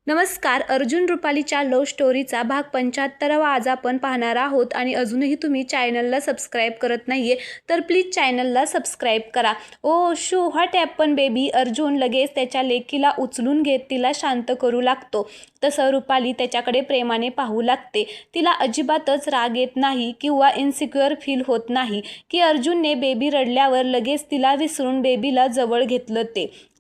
नमस्कार. अर्जुन रुपालीच्या लव्ह स्टोरीचा भाग 75वा आज आपण पाहणार आहोत आणि अजूनही तुम्ही चॅनलला सबस्क्राईब करत नाहीये तर प्लीज चॅनलला सबस्क्राईब करा. ओ शू व्हॉट हॅपन बेबी. अर्जुन लगेच त्याच्या लेकीला उचलून घेत तिला शांत करू लागतो. तसं रुपाली त्याच्याकडे प्रेमाने पाहू लागते. तिला अजिबातच राग येत नाही किंवा इन्सिक्युअर फील होत नाही की अर्जुनने बेबी रडल्यावर लगेच तिला विसरून बेबीला जवळ घेतलं.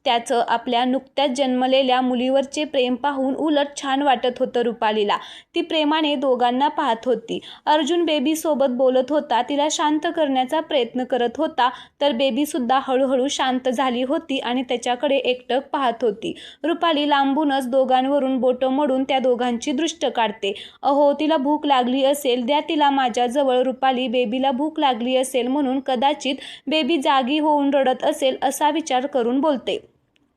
त्याचं आपल्या नुकत्याच जन्मलेल्या मुलीवरचे प्रेम पाहून उलट छान वाटत होतं रुपालीला. ती प्रेमाने दोघांना पाहत होती. अर्जुन बेबीसोबत बोलत होता, तिला शांत करण्याचा प्रयत्न करत होता, तर बेबीसुद्धा हळूहळू शांत झाली होती आणि त्याच्याकडे एकटक पाहत होती. रुपाली लांबूनच दोघांवरून बोटं मोडून त्या दोघांची दृष्ट काढते. अहो, तिला भूक लागली असेल, द्या तिला माझ्याजवळ. रुपाली बेबीला भूक लागली असेल म्हणून कदाचित बेबी जागी होऊन रडत असेल असा विचार करून बोलते.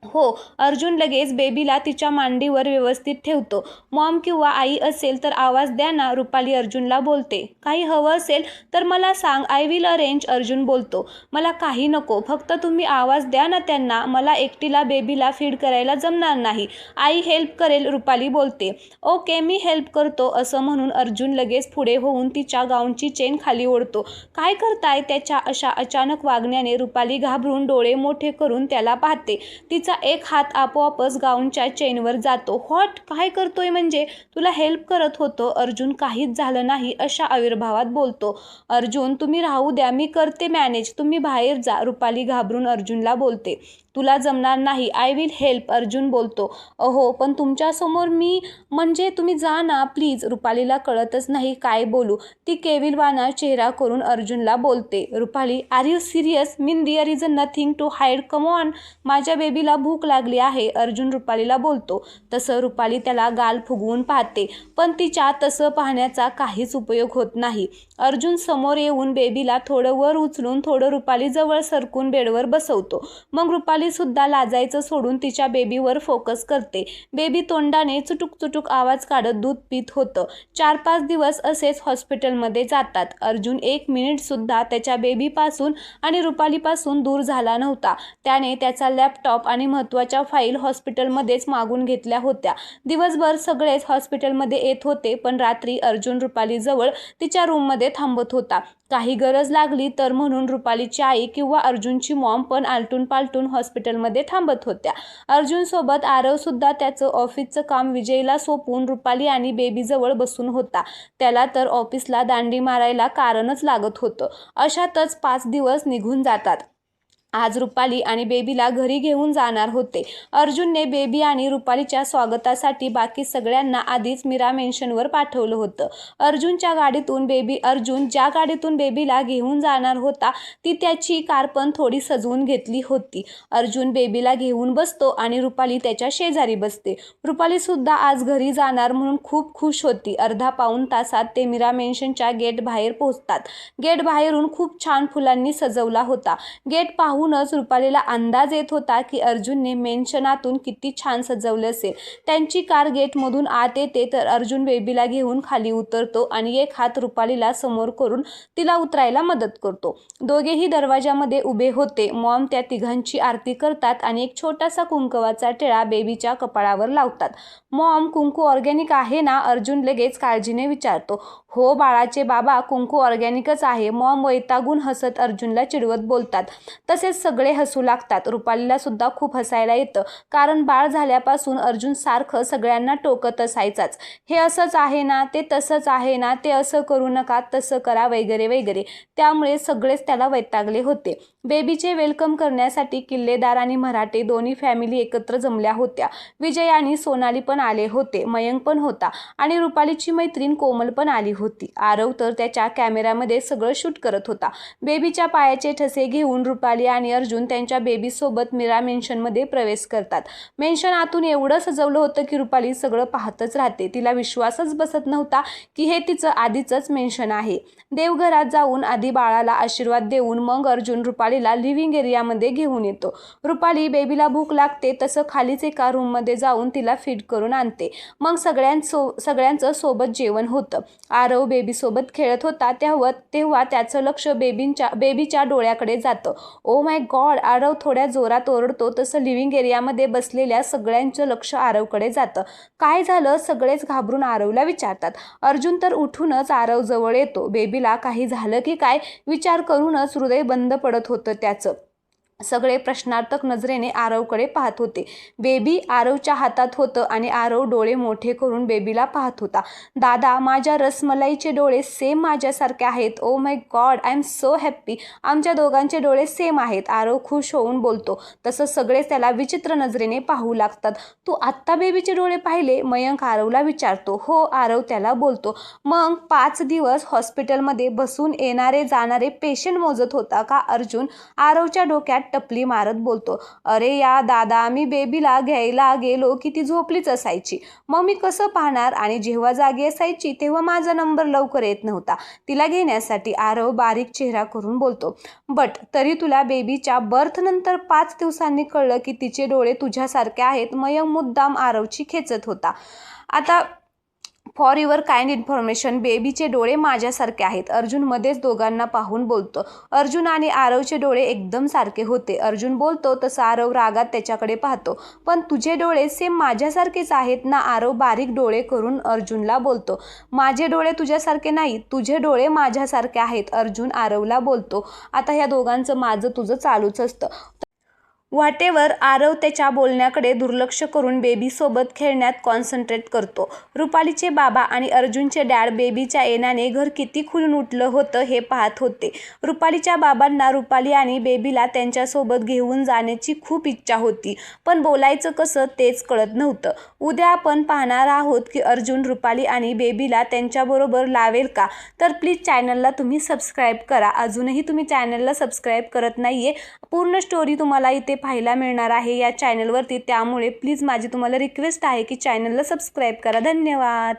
हो. अर्जुन लगेच बेबीला तिच्या मांडीवर व्यवस्थित ठेवतो. मॉम किंवा आई असेल तर आवाज द्या ना. रुपाली अर्जुनला बोलते. काही हवं असेल तर मला सांग, आय विल अरेंज. अर्जुन बोलतो. मला काही नको, फक्त तुम्ही आवाज द्या ना त्यांना. मला एकटीला बेबीला फीड करायला जमणार नाही. आई हेल्प करेल. रुपाली बोलते. ओके, मी हेल्प करतो. असं म्हणून अर्जुन लगेच पुढे होऊन तिच्या गाऊनची चेन खाली ओढतो. काय करताय. त्याच्या अशा अचानक वागण्याने रुपाली घाबरून डोळे मोठे करून त्याला पाहते. तिचा एक हात आपोआपच गाऊनच्या चेनवर जातो. व्हॉट. काय करतोय म्हणजे. तुला हेल्प करत होतो. अर्जुन काहीच झालं नाही अशा आविर्भावात बोलतो. अर्जुन तुम्ही राहू द्या, मी करते मॅनेज, तुम्ही बाहेर जा. रुपाली घाबरून अर्जुनला बोलते. तुला जमणार नाही. I will help. अर्जुन बोलतो. अहो पण तुमच्यासमोर मी. म्हणजे तुम्ही जा ना प्लीज. रुपालीला कळतच नाही काय बोलू. ती केविलवाना चेहरा करून अर्जुनला बोलते. Rupali are you serious. Mean there is nothing to hide. Come on. माझ्या बेबीला भूक लागली आहे. अर्जुन रुपालीला बोलतो. तसं रुपाली त्याला गाल फुगवून पाहते, पण तिच्या तसं पाहण्याचा काहीच उपयोग होत नाही. अर्जुन समोर येऊन बेबीला थोडं वर उचलून थोडं रुपाली जवळ सरकून बेडवर बसवतो. मग रुपाली सुद्धा लाजायचं सोडून तिच्या बेबीवर फोकस करते. बेबी तोंडाने चुटुक चुटुक आवाज काढत दूध पीत होतं. 4-5 दिवस असेच हॉस्पिटलमध्ये जातात. अर्जुन 1 मिनिट सुद्धा त्याच्या बेबीपासून आणि रुपालीपासून दूर झाला नव्हता. त्याने त्याचा लॅपटॉप आणि महत्त्वाच्या फाईल हॉस्पिटलमध्येच मागून घेतल्या होत्या. दिवसभर सगळेच हॉस्पिटलमध्ये येत होते, पण रात्री अर्जुन रुपालीजवळ तिच्या रूममध्ये थांबत होता. काही गरज लागली तर म्हणून रुपालीची आई किंवा अर्जुनची मॉम पण आलटून पालटून हॉस्पिटलमध्ये थांबत होत्या. अर्जुनसोबत आरव सुद्धा त्याचं ऑफिसचं काम विजयला सोपवून रुपाली आणि बेबीजवळ बसून होता. त्याला तर ऑफिसला दांडी मारायला कारणच लागत होतं. अशातच 5 दिवस निघून जातात. आज रुपाली आणि बेबीला घरी घेऊन जाणार होते. अर्जुनने बेबी आणि रुपालीच्या स्वागतासाठी बाकी सगळ्यांना आधीच मीरा मेन्शनवर पाठवलं होतं. अर्जुन ज्या गाडीतून बेबीला घेऊन जाणार होता ती त्याची कार पण थोडी सजवून घेतली होती. अर्जुन बेबीला घेऊन बसतो आणि रुपाली त्याच्या शेजारी बसते. रुपाली सुद्धा आज घरी जाणार म्हणून खूप खुश होती. अर्धा-पाऊण तासात ते मीरा मेन्शनच्या गेट बाहेर पोहोचतात. गेट बाहेरून खूप छान फुलांनी सजवला होता. गेट पाहूनच रुपालीला अंदाज येत होता की अर्जुनने मेन्शनातून किती छान सजवलं असेल. त्यांची कार गेटमधून आत येते तर अर्जुन बेबीला घेऊन खाली उतरतो आणि एक हात रुपालीला समोर करून तिला उतरायला मदत करतो. दोघेही दरवाजामध्ये उभे होते. मॉम त्या तिघांची आरती करतात आणि एक छोटासा कुंकवाचा टिळा बेबीच्या कपाळावर लावतात. मॉम, कुंकू ऑर्गॅनिक आहे ना. अर्जुन लगेच काळजीने विचारतो. हो बाळाचे बाबा, कुंकू ऑर्गॅनिकच आहे. मॉम वैतागून हसत अर्जुनला चिडवत बोलतात. तसेच सगळे हसू लागतात. रुपालीला सुद्धा खूप हसायला येतं, कारण बाळ झाल्यापासून अर्जुन सारखं सगळ्यांना टोकत असायचाच. हे असंच आहे ना, ते तसंच आहे ना, ते असं करू नका, तसं करा, वगैरे वगैरे. त्यामुळे सगळेच त्याला वैतागले होते. बेबीचे वेलकम करण्यासाठी किल्लेदार आणि मराठे दोन्ही फॅमिली एकत्र जमल्या होत्या. विजय आणि सोनाली पण आले होते. मयंक पण होता आणि रुपालीची मैत्रीण कोमल पण आली होती. आरव तर त्याच्या कॅमेऱ्यामध्ये सगळं शूट करत होता. बेबीच्या पायाचे ठसे घेऊन रुपाली आणि अर्जुन त्यांच्या बेबीसोबत मीरा मेन्शनमध्ये प्रवेश करतात. मेन्शन आतून एवढं सजवलं होतं की रुपाली सगळं पाहतच राहते. तिला विश्वासच बसत नव्हता की हे तिचं आधीचंच मेन्शन आहे. देवघरात जाऊन आधी बाळाला आशीर्वाद देऊन मग अर्जुन रुपालीला लिव्हिंग एरियामध्ये घेऊन येतो. रुपाली बेबीला भूक लागते तसं खालीच एका रूममध्ये जाऊन तिला फीड करून आणते. मग सगळ्यांचं सोबत जेवण होतं. आरव बेबीसोबत खेळत होता तेव्हा त्याचं लक्ष बेबीच्या डोळ्याकडे जातं. ओ माय गॉड, आरव थोड्या जोरात ओरडतो. तसं लिव्हिंग एरियामध्ये बसलेल्या सगळ्यांचं लक्ष आरवकडे जातं. काय झालं, सगळेच घाबरून आरवला विचारतात. अर्जुन तर उठूनच आरव जवळ येतो. बेबीला काही झालं की काय विचार करूनच हृदय बंद पडत होतं त्याचं. सगळे प्रश्नार्थक नजरेने आरवकडे पाहत होते. बेबी आरवच्या हातात होतं आणि आरव डोळे मोठे करून बेबीला पाहत होता. दादा, माझ्या रसमलाईचे डोळे सेम माझ्यासारखे आहेत. Oh my God, I am so happy. आमच्या दोघांचे डोळे सेम आहेत, आरव खुश होऊन बोलतो. तसं सगळेच त्याला विचित्र नजरेने पाहू लागतात. तू आत्ता बेबीचे डोळे पाहिले? मयंक आरवला विचारतो. हो, आरव त्याला बोलतो. मग 5 दिवस हॉस्पिटलमध्ये बसून येणारे जाणारे पेशंट मोजत होता का अर्जुन? आरवच्या डोक्यात टपली मारत बोलतो. अरे या दादा, मी बेबीला घ्यायला गेलो की ती झोपलीच असायची. मग मी कसं पाहणार? आणि जेव्हा जागी असायची तेव्हा माझा नंबर लवकर येत नव्हता तिला घेण्यासाठी, आरव बारीक चेहरा करून बोलतो. बट तरी तुला बेबीच्या बर्थ नंतर 5 दिवसांनी कळलं की तिचे डोळे तुझ्यासारखे आहेत? मयंक मुद्दाम आरवची खेचत होता. आता फॉर युअर काइंड इन्फॉर्मेशन, बेबीचे डोळे माझ्यासारखे आहेत, अर्जुन मध्येच दोघांना पाहून बोलतो. अर्जुन आणि आरवचे डोळे एकदम सारखे होते. अर्जुन बोलतो तसं आरव रागात त्याच्याकडे पाहतो. पण तुझे डोळे सेम माझ्यासारखेच आहेत ना? आरव बारीक डोळे करून अर्जुनला बोलतो. माझे डोळे तुझ्यासारखे नाही, तुझे डोळे माझ्यासारखे आहेत, अर्जुन आरवला बोलतो. आता ह्या दोघांचं माझं तुझं चालूच असतं. व्हॉटेवर आरव त्याच्या बोलण्याकडे दुर्लक्ष करून बेबीसोबत खेळण्यात कॉन्सन्ट्रेट करतो. रुपालीचे बाबा आणि अर्जुनचे डॅड बेबीच्या येण्याने घर किती खुलून उठलं होतं हे पाहत होते. रुपालीच्या बाबांना रुपाली आणि बेबीला त्यांच्यासोबत घेऊन जाण्याची खूप इच्छा होती, पण बोलायचं कसं तेच कळत नव्हतं. उद्या आपण पाहणार आहोत की अर्जुन रुपाली आणि बेबीला त्यांच्याबरोबर लावेल का? तर प्लीज चॅनलला तुम्ही सबस्क्राईब करा. अजूनही तुम्ही चॅनलला सबस्क्राईब करत नाहीये. पूर्ण स्टोरी तुम्हाला इथे पाहायला मिळणार आहे या चॅनलवरती, त्यामुळे प्लीज माझी तुम्हाला रिक्वेस्ट आहे की चॅनलला सबस्क्राईब करा. धन्यवाद.